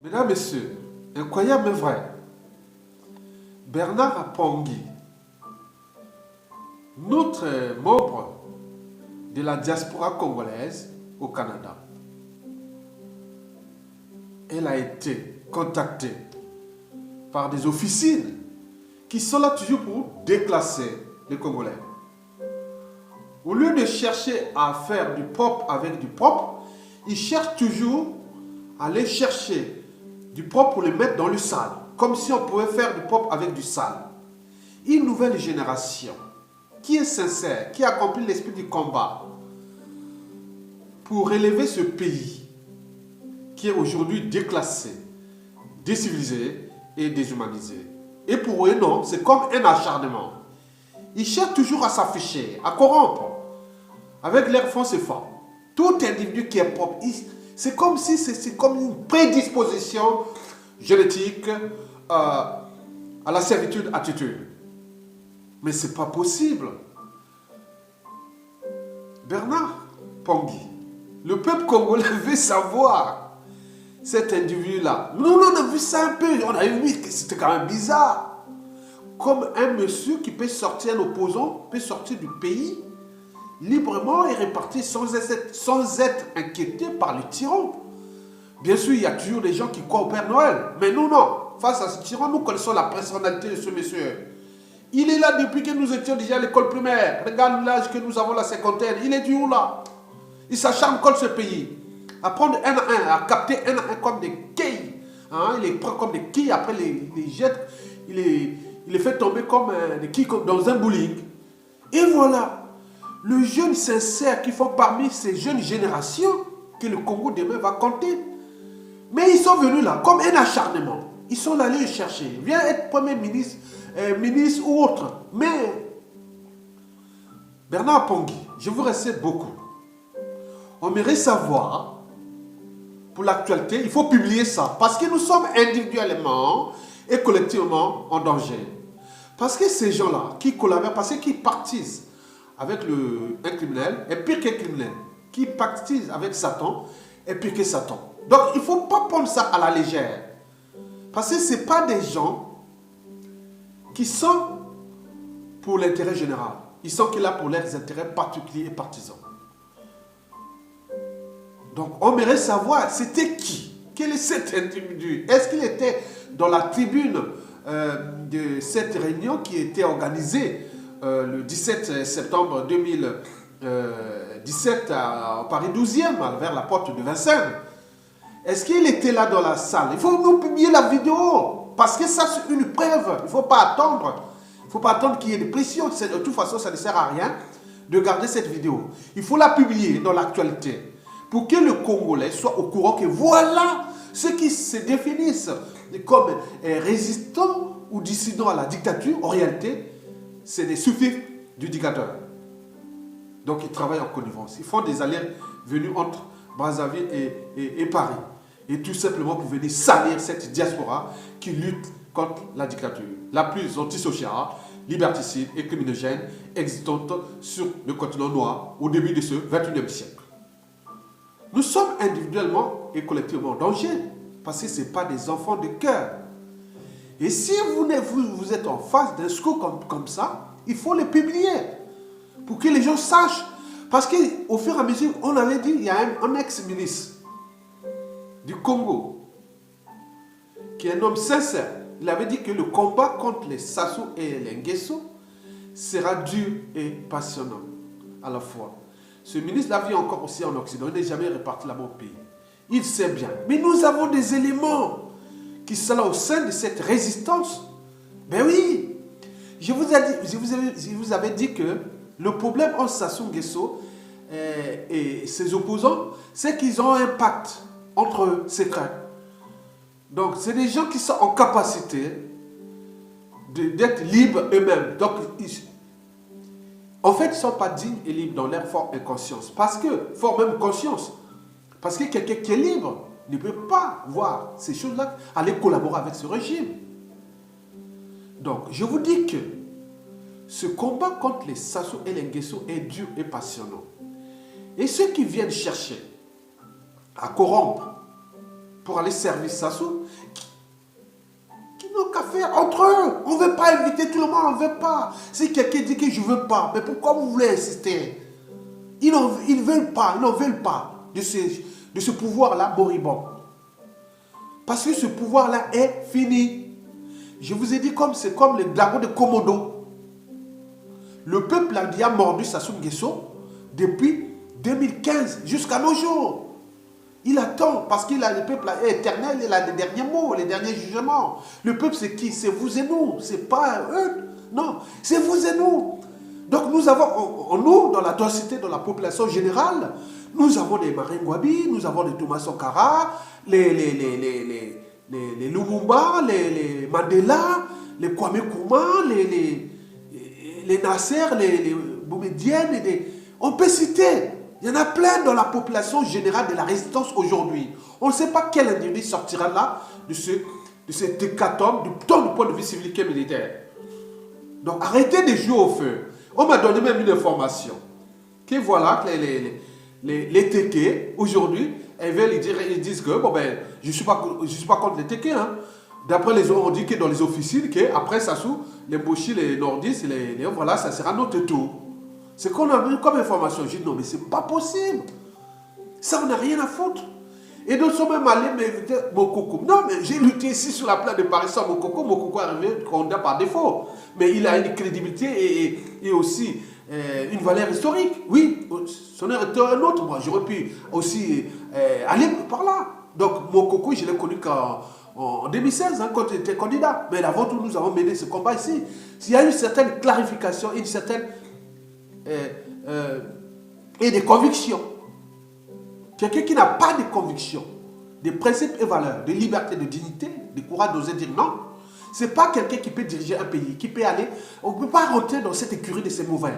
Mesdames, Messieurs, incroyable mais vrai, Bernard Apongi, notre membre de la diaspora congolaise au Canada, elle a été contactée par des officines qui sont là toujours pour déclasser les Congolais. Au lieu de chercher à faire du propre avec du propre, ils cherchent toujours à aller chercher du propre pour le mettre dans le sale, comme si on pouvait faire du propre avec du sale. Une nouvelle génération qui est sincère, qui accomplit l'esprit du combat pour élever ce pays qui est aujourd'hui déclassé, décivilisé et déshumanisé. Et pour eux, non, c'est comme un acharnement. Ils cherchent toujours à s'afficher, à corrompre, avec l'air fonds et forts. Tout individu qui est propre, c'est comme si c'est comme une prédisposition génétique à la servitude attitude. Mais ce n'est pas possible. Bernard Apongi, le peuple congolais veut savoir cet individu-là. Nous, on a vu ça un peu, on a vu que c'était quand même bizarre. Comme un monsieur qui peut sortir, un opposant, peut sortir du pays librement et repartir sans être inquiété par le tyran. Bien sûr, il y a toujours des gens qui croient au Père Noël. Mais nous, non. Face à ce tyran, nous connaissons la personnalité de ce monsieur. Il est là depuis que nous étions déjà à l'école primaire. Regarde l'âge que nous avons, la cinquantaine. Il est du où là? Il s'acharne contre ce pays. À prendre un à un, à capter un à un comme des quilles. Hein? Il les prend comme des quilles, après les jette. Il les fait tomber comme des quilles dans un bowling. Et voilà. Le jeune sincère qui font parmi ces jeunes générations que le Congo demain va compter. Mais ils sont venus là comme un acharnement. Ils sont allés le chercher. Viens être premier ministre, ministre ou autre. Mais Bernard Apongi, je vous remercie beaucoup. On mérite savoir, pour l'actualité, il faut publier ça. Parce que nous sommes individuellement et collectivement en danger. Parce que ces gens-là qui collaborent, parce qu'ils partisent avec un criminel, est pire qu'un criminel. Qui partisent avec Satan, est pire que Satan. Donc il ne faut pas prendre ça à la légère. Parce que ce n'est pas des gens qui sont pour l'intérêt général. Ils sont là pour leurs intérêts particuliers et partisans. Donc on mérite savoir, c'était qui? Quel est cet individu? Est-ce qu'il était dans la tribune de cette réunion qui était organisée le 17 septembre 2017 à Paris 12e, vers la porte de Vincennes? Est-ce qu'il était là dans la salle? Il faut nous publier la vidéo, parce que ça c'est une preuve. Il ne faut pas attendre. Il ne faut pas attendre qu'il y ait des pressions. De toute façon, ça ne sert à rien de garder cette vidéo. Il faut la publier dans l'actualité, pour que le Congolais soit au courant que voilà ceux qui se définissent comme résistants ou dissidents à la dictature, en réalité, c'est des suffixes du dictateur. Donc ils travaillent en connivence. Ils font des allers-venues entre Brazzaville et Paris. Et tout simplement pour venir salir cette diaspora qui lutte contre la dictature, la plus antisociale, liberticide et criminogène existante sur le continent noir au début de ce 21e siècle. Nous sommes individuellement et collectivement en danger, parce que ce n'est pas des enfants de cœur. Et si vous êtes en face d'un scoop comme ça, il faut le publier pour que les gens sachent. Parce qu'au fur et à mesure, on avait dit, il y a un ex-ministre du Congo qui est un homme sincère. Il avait dit que le combat contre les Sassou et les Nguesso sera dur et passionnant à la fois. Ce ministre-là vit encore aussi en Occident. Il n'est jamais reparti là-bas au pays. Il sait bien. Mais nous avons des éléments qui sont là au sein de cette résistance. Ben oui. Je vous avais dit que le problème entre Sassou Nguesso et ses opposants, c'est qu'ils ont un pacte entre eux, secret. Donc, c'est des gens qui sont en capacité d'être libres eux-mêmes. Donc, en fait, ils ne sont pas dignes et libres dans leur forte inconscience. Parce que, fort même conscience, parce que quelqu'un qui est libre ne peut pas voir ces choses-là, aller collaborer avec ce régime. Donc, je vous dis que ce combat contre les Sassou et les Nguesso est dur et passionnant. Et ceux qui viennent chercher à corrompre pour aller servir Sassou, qui n'ont qu'à faire entre eux. On ne veut pas inviter tout le monde, on ne veut pas. Si quelqu'un dit que je ne veux pas, mais pourquoi vous voulez insister? Ils ne veulent pas, de ce pouvoir-là moribond. Parce que ce pouvoir-là est fini. Je vous ai dit, c'est comme le dragon de Komodo. Le peuple a déjà mordu Sassou Nguesso depuis 2015 jusqu'à nos jours. Il attend parce que le peuple est éternel, il a les derniers mots, les derniers jugements. Le peuple, c'est qui? C'est vous et nous. C'est pas eux. Non, c'est vous et nous. Donc nous avons, nous, dans la densité de la population générale, nous avons des Maringwabi, nous avons des Thomas Sankara, les Lumumba, les Mandela, les Kwame Nkrumah, les Nasser, les Boumedienne, on peut citer. Il y en a plein dans la population générale de la résistance aujourd'hui. On ne sait pas quel individu sortira là de cet hécatombe, du point de vue civil et militaire. Donc arrêtez de jouer au feu. On m'a donné même une information. Que voilà, que les Téké, aujourd'hui, ils disent que, bon ben, je ne suis pas contre les Téké. Hein. D'après les autres, on dit que dans les officines, qu'après Sassou, les Bouchis, les Nordistes, voilà, ça sera notre tour. C'est qu'on a vu comme information. J'ai dit non, mais c'est pas possible. Ça, on n'a rien à foutre. Et d'autres sont même allés m'inviter Mokoko. Non, mais j'ai lutté ici sur la place de Paris sans Mokoko. Mokoko est arrivé candidat par défaut. Mais il a une crédibilité et aussi une valeur historique. Oui, son heure était un autre. Moi, j'aurais pu aussi aller par là. Donc, Mokoko, je l'ai connu en 2016, hein, quand il était candidat. Mais avant tout, nous avons mené ce combat ici. S'il y a une certaine clarification, une certaine... et des convictions. Quelqu'un qui n'a pas de convictions, de principes et valeurs, de liberté, de dignité, de courage d'oser dire non, ce n'est pas quelqu'un qui peut diriger un pays, qui peut aller... On ne peut pas rentrer dans cette écurie de ces mauvais.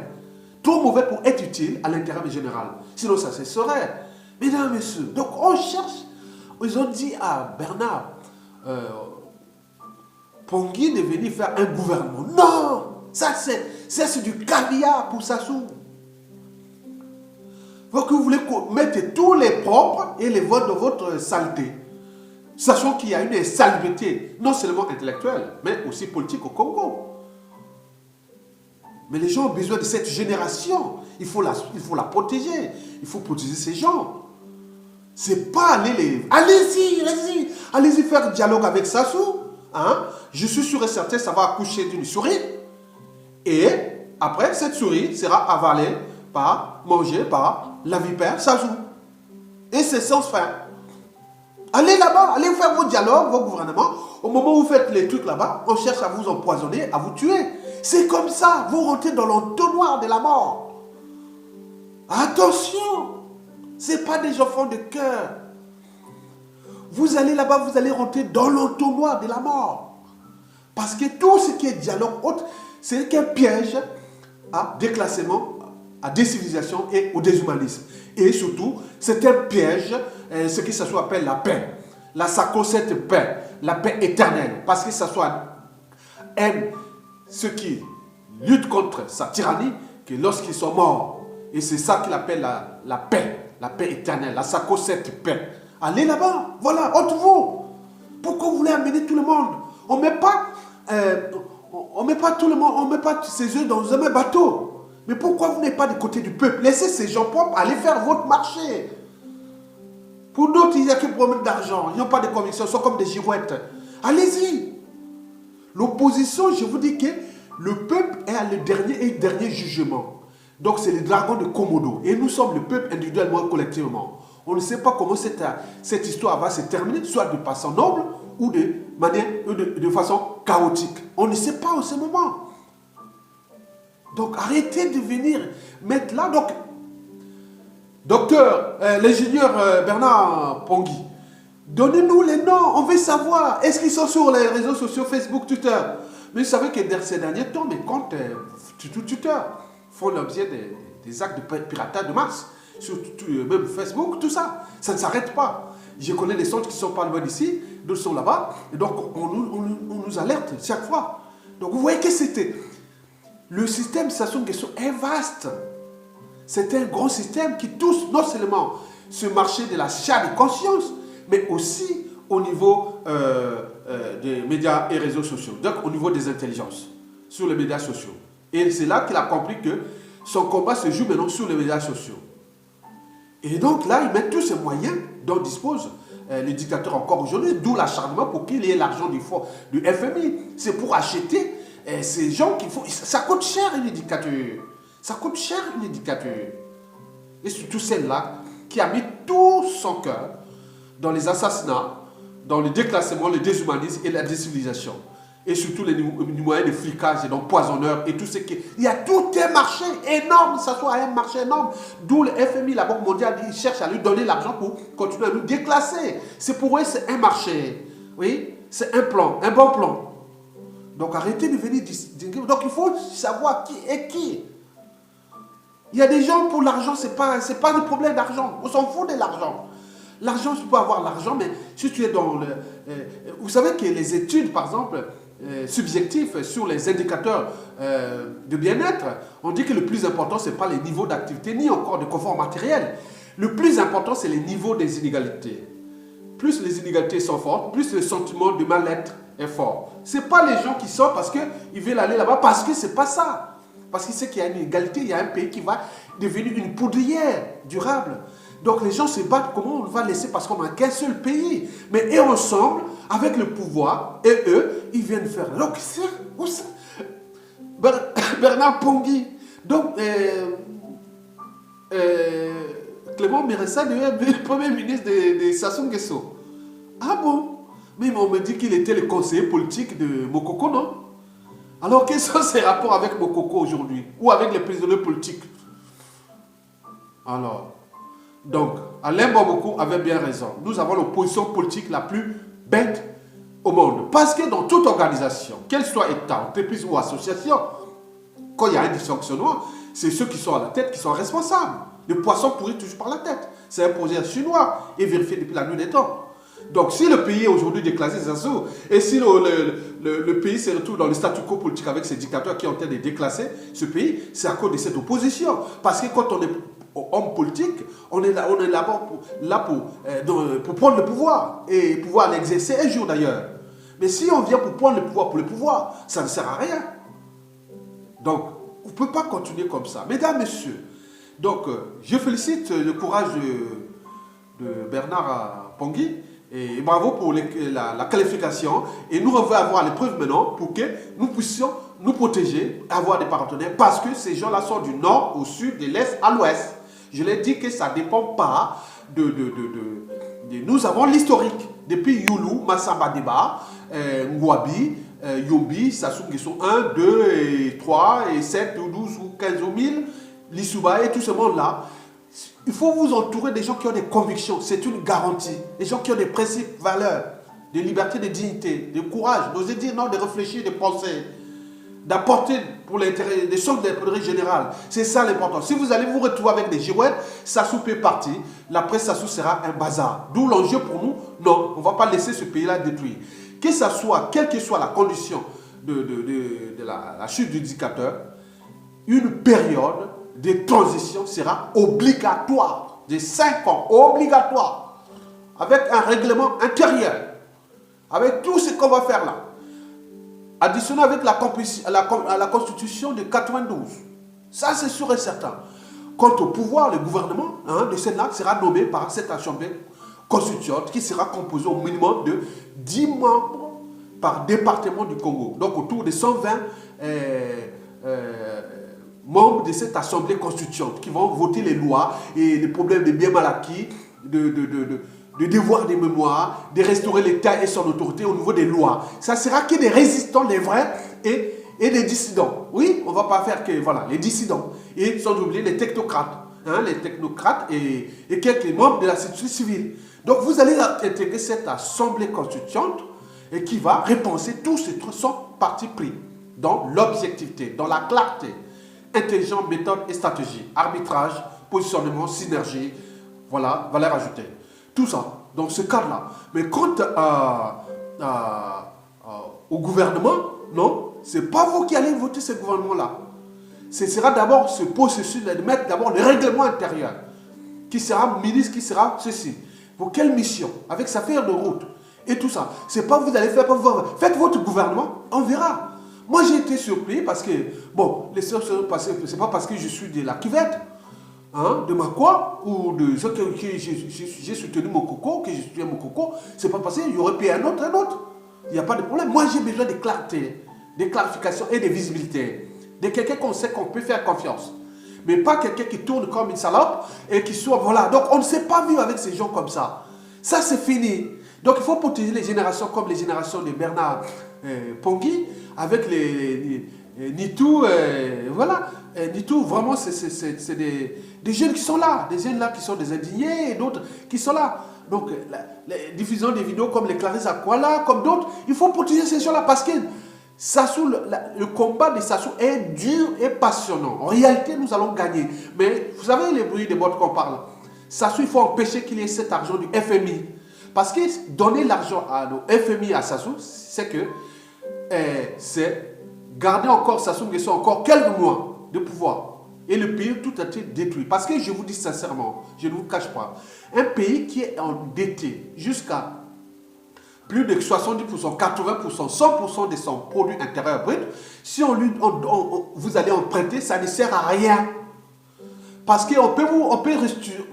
Trop mauvais pour être utile à l'intérêt général. Sinon, ça cesserait. Mesdames et messieurs, donc on cherche... Ils ont dit à Bernard Pongui de venir faire un gouvernement. Non! Ça, c'est du caviar pour Sassou. Que vous voulez mettre tous les propres et les votes de votre saleté. Sachant qu'il y a une insalubrité, non seulement intellectuelle, mais aussi politique au Congo. Mais les gens ont besoin de cette génération. Il faut la protéger. Il faut protéger ces gens. C'est pas aller les... Allez-y faire dialogue avec Sassou. Hein? Je suis sûr et certain, ça va accoucher d'une souris. Et après, cette souris sera avalée mangée par la vipère Sassou. Et c'est sans fin. Allez là-bas, allez faire vos dialogues, vos gouvernements. Au moment où vous faites les trucs là-bas, on cherche à vous empoisonner, à vous tuer. C'est comme ça, vous rentrez dans l'entonnoir de la mort. Attention, ce n'est pas des enfants de cœur. Vous allez là-bas, vous allez rentrer dans l'entonnoir de la mort. Parce que tout ce qui est dialogue autre, c'est qu'un piège à déclassement, à décivilisation et au déshumanisme. Et surtout, c'est un piège, ce qui appelle la paix. La sacro-sainte paix, la paix éternelle. Parce que ça soit aime ceux qui luttent contre sa tyrannie, que lorsqu'ils sont morts. Et c'est ça qu'il appelle la paix éternelle, la sacro-sainte paix. Allez là-bas, voilà, entre vous. Pourquoi vous voulez amener tout le monde? On ne met pas tout le monde, on ne met pas ses œufs dans un même bateau. Mais pourquoi vous n'êtes pas du côté du peuple? Laissez ces gens propres aller faire votre marché. Pour d'autres, il n'y a que problème d'argent. Ils n'ont pas de conviction, ils sont comme des girouettes. Allez-y. L'opposition, je vous dis que le peuple est à le dernier jugement. Donc c'est le dragon de Komodo. Et nous sommes le peuple individuellement et collectivement. On ne sait pas comment cette histoire va se terminer, soit de façon noble ou de façon chaotique. On ne sait pas en ce moment. Donc arrêtez de venir mettre là. Donc, docteur, l'ingénieur Bernard Pongui, donnez-nous les noms, on veut savoir. Est-ce qu'ils sont sur les réseaux sociaux, Facebook, Twitter? Mais vous savez que ces derniers temps, mes comptes Twitter font l'objet des actes de piratage de masse. Sur même Facebook, tout ça. Ça ne s'arrête pas. Je connais des centres qui ne sont pas loin d'ici, d'autres sont là-bas. Et donc, on nous alerte chaque fois. Donc, vous voyez que c'était... Le système Sassou Nguesso est vaste. C'est un gros système qui touche non seulement ce marché de la chair de conscience, mais aussi au niveau des médias et réseaux sociaux, donc au niveau des intelligences sur les médias sociaux. Et c'est là qu'il a compris que son combat se joue maintenant sur les médias sociaux. Et donc là, il met tous ces moyens dont dispose le dictateur encore aujourd'hui, d'où l'acharnement pour qu'il ait l'argent du FMI. C'est pour acheter ces gens qu'il faut. Ça coûte cher une dictature. Ça coûte cher une dictature. Et surtout celle-là qui a mis tout son cœur dans les assassinats, dans le déclassement, le déshumanisme et la décivilisation. Et surtout les moyens de flicage et d'empoisonneurs et tout ce qui... Il y a tout un marché énorme, ça soit un marché énorme. D'où le FMI, la Banque mondiale, il cherche à lui donner l'argent pour continuer à nous déclasser. C'est pour eux, c'est un marché. Oui, c'est un plan, un bon plan. Donc arrêtez de venir... Donc il faut savoir qui est qui. Il y a des gens pour l'argent, c'est pas le problème d'argent. On s'en fout de l'argent. L'argent, tu peux avoir l'argent, mais si tu es dans le... vous savez que les études, par exemple, subjectives sur les indicateurs de bien-être, on dit que le plus important, ce n'est pas les niveaux d'activité, ni encore de confort matériel. Le plus important, c'est les niveaux des inégalités. Plus les inégalités sont fortes, plus le sentiment de mal-être est fort. Ce n'est pas les gens qui sortent parce qu'ils veulent aller là-bas, parce que ce n'est pas ça. Parce qu'ils savent qu'il y a une égalité, il y a un pays qui va devenir une poudrière durable. Donc les gens se battent, comment on va laisser, parce qu'on n'a qu'un seul pays. Mais eux ensemble, avec le pouvoir, et eux, ils viennent faire. Donc c'est où ça? Bernard Pongui. Donc Clément Méressa devient le premier ministre de Sassou Nguesso. Ah bon? Mais on me dit qu'il était le conseiller politique de Mokoko, non? Alors quels sont ses rapports avec Mokoko aujourd'hui? Ou avec les prisonniers politiques? Alors... Donc, Alain Bamako avait bien raison. Nous avons l'opposition politique la plus bête au monde. Parce que dans toute organisation, qu'elle soit État, entreprise ou association, quand il y a un dysfonctionnement, c'est ceux qui sont à la tête qui sont responsables. Le poisson pourrit toujours par la tête. C'est un projet chinois et vérifié depuis la nuit des temps. Donc, si le pays est aujourd'hui déclassé, c'est ça. Et si le pays se retrouve dans le statu quo politique avec ces dictateurs qui ont été déclassés, ce pays, c'est à cause de cette opposition. Parce que quand on est homme politique, on est là pour prendre le pouvoir et pouvoir l'exercer un jour d'ailleurs. Mais si on vient pour prendre le pouvoir, ça ne sert à rien. Donc, on ne peut pas continuer comme ça. Mesdames, Messieurs, donc, je félicite le courage de Bernard Pongui et bravo pour la qualification. Et nous, on veut avoir les preuves maintenant pour que nous puissions nous protéger, avoir des partenaires, parce que ces gens-là sont du nord au sud, de l'est à l'ouest. Je l'ai dit que ça ne dépend pas de... Nous avons l'historique. Depuis Youlou, Massamba Deba, Ngwabi, Yombi, Sassou Nguesso 1, 2, et 3, et 7, ou 12, ou 15 ou 1000, Lissouba et tout ce monde-là. Il faut vous entourer des gens qui ont des convictions. C'est une garantie. Des gens qui ont des principes, valeurs, de liberté, de dignité, de courage, d'oser dire non, de réfléchir, de penser, d'apporter pour l'intérêt, des choses d'intérêt général. C'est ça l'important. Si vous allez vous retrouver avec des girouettes, Sassou peut partir. L'après Sassou sera un bazar. D'où l'enjeu pour nous. Non, on ne va pas laisser ce pays-là détruit. Que ça soit, quelle que soit la condition de la chute du dictateur, une période de transition sera obligatoire. De 5 ans, obligatoire. Avec un règlement intérieur. Avec tout ce qu'on va faire là. Additionné avec la constitution de 92. Ça, c'est sûr et certain. Quant au pouvoir, le gouvernement de Sénat sera nommé par cette assemblée constituante qui sera composée au minimum de 10 membres par département du Congo. Donc autour de 120 membres de cette assemblée constituante qui vont voter les lois et les problèmes de biens mal acquis, de devoir des mémoires, de restaurer l'État et son autorité au niveau des lois. Ça sera que des résistants, les vrais, et des dissidents. Oui, on ne va pas faire que, voilà, les dissidents. Et sans oublier les technocrates. Les technocrates et quelques membres de la société civile. Donc vous allez intégrer cette assemblée constituante et qui va repenser tous ces trucs, son parti pris dans l'objectivité, dans la clarté, intelligence, méthode et stratégie, arbitrage, positionnement, synergie, voilà, valeur ajoutée. Tout ça, dans ce cadre-là. Mais quant au gouvernement, non, ce n'est pas vous qui allez voter ce gouvernement-là. Ce sera d'abord ce processus de mettre d'abord le règlement intérieur. Qui sera ministre, qui sera ceci. Pour quelle mission? Avec sa feuille de route. et tout ça. C'est pas vous allez faire, pas vous. Faites votre gouvernement, on verra. Moi, j'ai été surpris parce que, bon, les choses sont passées, c'est pas parce que je suis de la cuvette, hein, de ma quoi, ou de ce que j'ai soutenu mon coco, que j'ai soutenu mon coco, c'est pas passé, il y aurait pu un autre. Il n'y a pas de problème. Moi, j'ai besoin de clarté, de clarification et de visibilité. De quelqu'un qu'on sait qu'on peut faire confiance. Mais pas quelqu'un qui tourne comme une salope et qui soit, voilà. Donc, on ne sait pas vivre avec ces gens comme ça. Ça, c'est fini. Donc, il faut protéger les générations comme les générations de Bernard Pongui, avec les Nitou, voilà. Nitou, vraiment, c'est des jeunes qui sont là. Des jeunes là qui sont des indignés et d'autres qui sont là. Donc, la diffusion des vidéos comme les Clarisse Akwala, comme d'autres, il faut protéger ces gens-là parce que Sassou, le combat de Sassou est dur et passionnant. En réalité, nous allons gagner. Mais vous savez les bruits des bottes qu'on parle. Sassou, il faut empêcher qu'il y ait cet argent du FMI. Parce que donner l'argent à nos FMI à Sassou, c'est que c'est garder encore Sassou Nguesso encore quelques mois de pouvoir. Et le pays tout a été détruit. Parce que je vous dis sincèrement, je ne vous cache pas, un pays qui est endetté jusqu'à plus de 70%, 80%, 100% de son produit intérieur brut, si vous allez emprunter, ça ne sert à rien. Parce qu'on peut rester,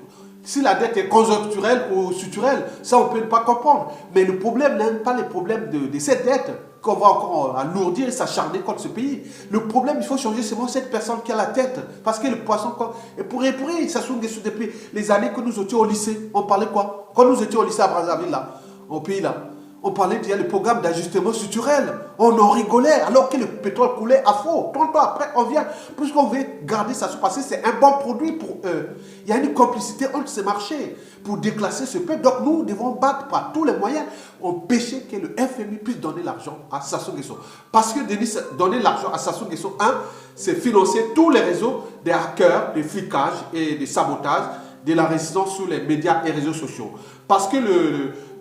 si la dette est conjoncturelle ou structurelle, ça on ne peut pas comprendre. Mais le problème n'est pas le problème de cette dette qu'on va encore alourdir et s'acharner contre ce pays. Le problème, il faut changer seulement cette personne qui a la tête. Parce que le poisson, et pour Sassou Nguesso, depuis les années que nous étions au lycée, on parlait quoi? Quand nous étions au lycée à Brazzaville, là, au pays là, on parlait déjà du programme d'ajustement structurel. On en rigolait alors que le pétrole coulait à fond. 30 ans après, on vient, puisqu'on veut garder ça, parce que c'est un bon produit pour eux. Il y a une complicité entre ces marchés pour déclasser ce peuple. Donc nous devons battre par tous les moyens, empêcher que le FMI puisse donner l'argent à Sassou Nguesso. Parce que donner l'argent à Sassou Nguesso, c'est financer tous les réseaux des hackers, des flicages et des sabotages de la résistance sur les médias et réseaux sociaux. Parce que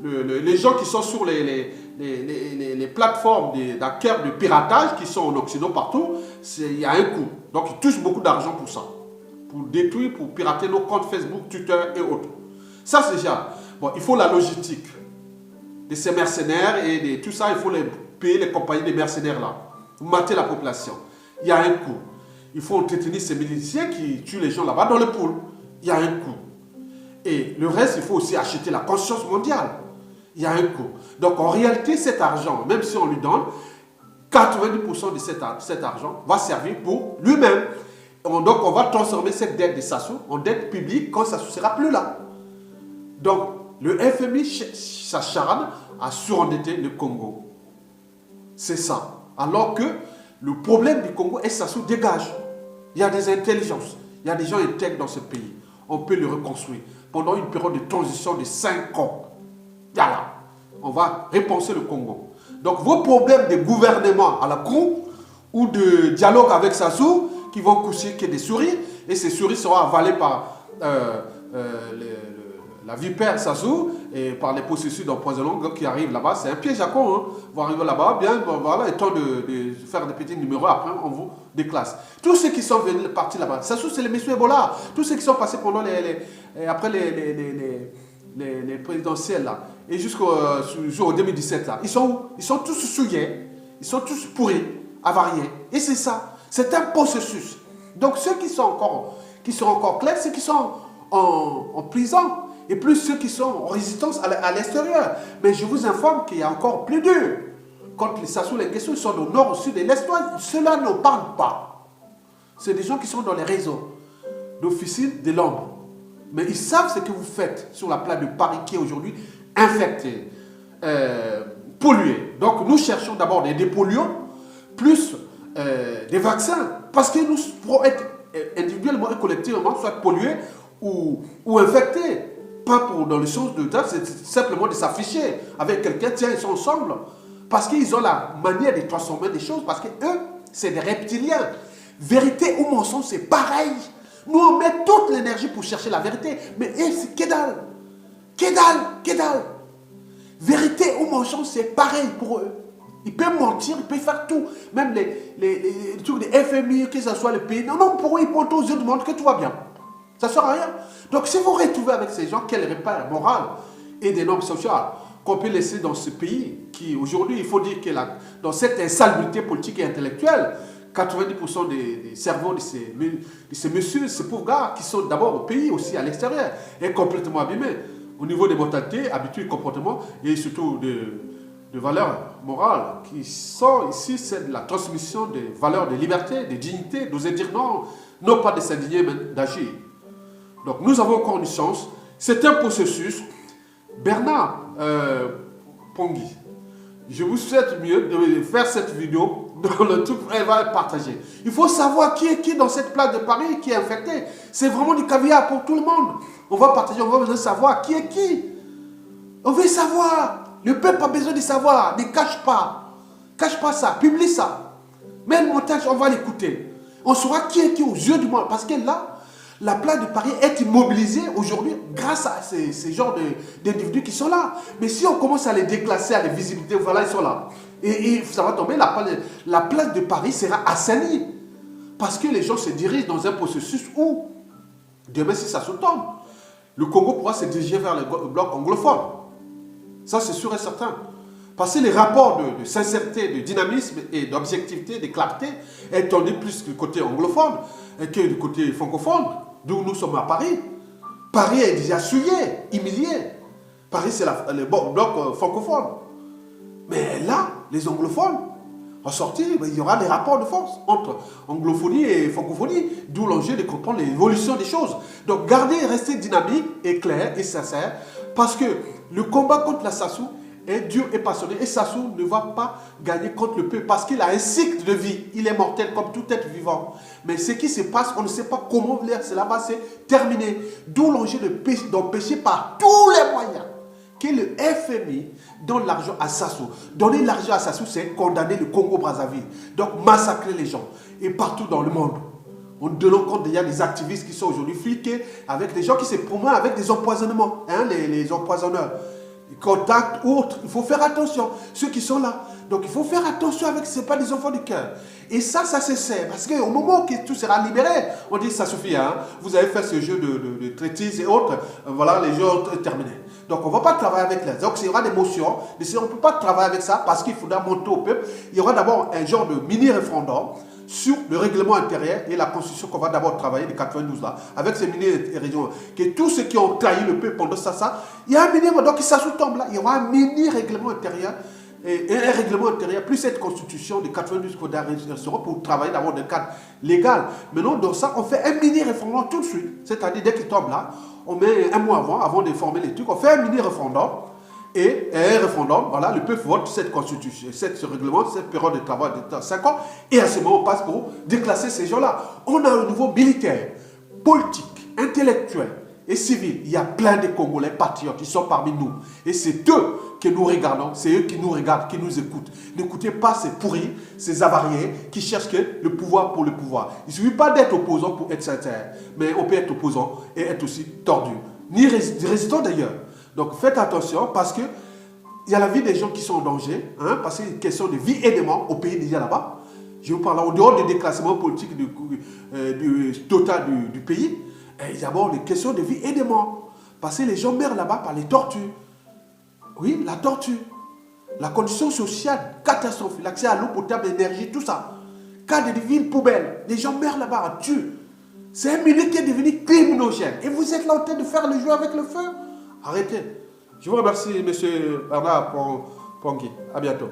les gens qui sont sur les plateformes d'hackers de piratage, qui sont en Occident partout, il y a un coût. Donc ils touchent beaucoup d'argent pour ça. Pour détruire, pour pirater nos comptes Facebook, Twitter et autres. Ça c'est déjà. Bon, il faut la logistique de ces mercenaires et de tout ça, il faut payer les compagnies des mercenaires là. Mater la population. Il y a un coût. Il faut entretenir ces miliciens qui tuent les gens là-bas dans le pool. Il y a un coût. Et le reste, il faut aussi acheter la conscience mondiale. Il y a un coût. Donc en réalité, cet argent, même si on lui donne, 90% de cet argent va servir pour lui-même. Donc on va transformer cette dette de Sassou en dette publique quand Sassou ne sera plus là. Donc le FMI s'acharne à surendetter le Congo. C'est ça. Alors que le problème du Congo est Sassou dégage. Il y a des intelligences. Il y a des gens intègres dans ce pays. On peut le reconstruire pendant une période de transition de 5 ans. Voilà. On va repenser le Congo. Donc vos problèmes de gouvernement à la cour ou de dialogue avec Sassou qui vont coucher que des souris et ces souris seront avalées par la vipère Sassou et par les processus d'empoisonnement qui arrivent là-bas. C'est un piège à con. Hein. Vous arrivez là-bas, bien, voilà, et temps de faire des petits numéros, après on vous déclasse. Tous ceux qui sont venus partis là-bas, Sassou c'est les messieurs Ebola. Tous ceux qui sont passés pendant après les présidentielles là, et jusqu'au jour 2017 là, ils sont où? Ils sont tous souillés, ils sont tous pourris, avariés. Et c'est ça, c'est un processus. Donc ceux qui seront encore clairs, ceux qui sont en prison, et plus ceux qui sont en résistance à l'extérieur. Mais je vous informe qu'il y a encore plus dur. Quand les Sassou Nguesso sont au nord, au sud et l'est, ceux-là ne parlent pas. C'est des gens qui sont dans les réseaux d'officines de l'ombre. Mais ils savent ce que vous faites sur la plaine de Paris qui est aujourd'hui infectée, polluée. Donc nous cherchons d'abord des dépolluants, plus des vaccins. Parce que nous pourrons être individuellement et collectivement soit pollués ou infectés. Pas pour dans le sens de ça, c'est simplement de s'afficher avec quelqu'un, tiens, ils sont ensemble. Parce qu'ils ont la manière de transformer des choses, parce qu'eux, c'est des reptiliens. Vérité ou mensonge, c'est pareil. Nous, on met toute l'énergie pour chercher la vérité, mais c'est que dalle. Que dalle, que dalle. Vérité ou mensonge, c'est pareil pour eux. Ils peuvent mentir, ils peuvent faire tout. Même les trucs des FMI, que ce soit le pays. Non, pour eux, ils montrent aux yeux du monde que tout va bien. Ça ne sert à rien. Donc, si vous retrouvez avec ces gens, quel repère moral et des normes sociales, qu'on peut laisser dans ce pays qui, aujourd'hui, il faut dire que dans cette insalubrité politique et intellectuelle, 90% des cerveaux de ces messieurs, ces pauvres gars, qui sont d'abord au pays, aussi à l'extérieur, est complètement abîmés au niveau des mentalités, habitudes, comportements et surtout de valeurs morales qui sont ici, c'est de la transmission des valeurs de liberté, de dignité, d'oser dire non, non pas de s'indigner, mais d'agir. Donc nous avons encore une chance. C'est un processus. Bernard Pongui, je vous souhaite mieux de faire cette vidéo dans le truc, elle va être partagée. Il faut savoir qui est qui dans cette place de Paris qui est infecté. C'est vraiment du caviar pour tout le monde. On va partager, on va besoin de savoir qui est qui. On veut savoir. Le peuple a besoin de savoir. Ne cache pas. Cache pas ça. Publie ça. Mets le montage, on va l'écouter. On saura qui est qui aux yeux du monde. Parce que là, la place de Paris est immobilisée aujourd'hui grâce à ces genres d'individus qui sont là. Mais si on commence à les déclasser, à les visibiliter, voilà, ils sont là. Et ça va tomber, la place de Paris sera assainie. Parce que les gens se dirigent dans un processus où, demain si ça se tombe, le Congo pourra se diriger vers le bloc anglophone. Ça, c'est sûr et certain. Parce que les rapports de sincérité, de dynamisme et d'objectivité, de clarté est tourné plus du côté anglophone que du côté francophone, d'où nous sommes à Paris. Paris est déjà souillé, humilié. Paris, c'est le bloc francophone. Mais là, les anglophones, en sortie, il y aura des rapports de force entre anglophonie et francophonie, d'où l'enjeu de comprendre l'évolution des choses. Donc, gardez et restez dynamique et clair et sincère, parce que le combat contre la Sassou est dur et passionné, et Sassou ne va pas gagner contre le peuple, parce qu'il a un cycle de vie, il est mortel comme tout être vivant. Mais ce qui se passe, on ne sait pas comment cela va se terminer, d'où l'enjeu d'empêcher par tous les moyens que le FMI donne l'argent à Sassou. Donner l'argent à Sassou, c'est condamner le Congo-Brazzaville. Donc massacrer les gens. Et partout dans le monde. On donne compte qu'il y a des activistes qui sont aujourd'hui fliqués avec des gens qui se promènent avec des empoisonnements. Hein, les empoisonneurs. Les contacts ou autres. Il faut faire attention. Ceux qui sont là. Donc il faut faire attention avec ce n'est pas des enfants du cœur. Et ça se sait. Parce qu'au moment où tout sera libéré, on dit ça suffit. Hein, vous avez fait ce jeu de traitise et autres. Voilà, les jeux sont terminés. Donc on ne va pas travailler avec les. Donc il y aura des motions. On ne peut pas travailler avec ça parce qu'il faudra monter au peuple. Il y aura d'abord un genre de mini-référendum sur le règlement intérieur et la constitution qu'on va d'abord travailler de 92 là, avec ces mini-régions. Que tous ceux qui ont trahi le peuple pendant ça, il y a un mini, donc ça sous-tombe là, il y aura un mini-règlement intérieur. Et un règlement intérieur, plus cette constitution de 92 qu'on a pour travailler d'abord dans le cadre légal. Maintenant, dans ça, on fait un mini-référendum tout de suite. C'est-à-dire, dès qu'il tombe là, on met un mois avant de former les trucs, on fait un mini-référendum. Et un référendum, voilà, le peuple vote cette constitution, ce règlement, cette période de travail de 5 ans. Et à ce moment, on passe pour déclasser ces gens-là. On a un niveau militaire, politique, intellectuel et civil. Il y a plein de Congolais patriotes qui sont parmi nous. Et c'est eux que nous regardons, c'est eux qui nous regardent, qui nous écoutent. N'écoutez pas ces pourris, ces avariés qui cherchent que le pouvoir pour le pouvoir. Il ne suffit pas d'être opposant pour être sincère, mais on peut être opposant et être aussi tordu. Ni résistant d'ailleurs. Donc faites attention parce que il y a la vie des gens qui sont en danger, hein, parce que c'est une question de vie et de mort au pays déjà là-bas. Je vous parle en dehors du déclassement politique du total du pays. Il y a d'abord des questions de vie et de mort. Parce que les gens meurent là-bas par les tortures. Oui, la torture. La condition sociale catastrophique, l'accès à l'eau potable, l'énergie, tout ça. Cas de villes poubelles, les gens meurent là-bas, en tuent. C'est un milieu qui est devenu criminogène. Et vous êtes là en train de faire le jeu avec le feu. Arrêtez. Je vous remercie, M. Bernard Pongui. À bientôt.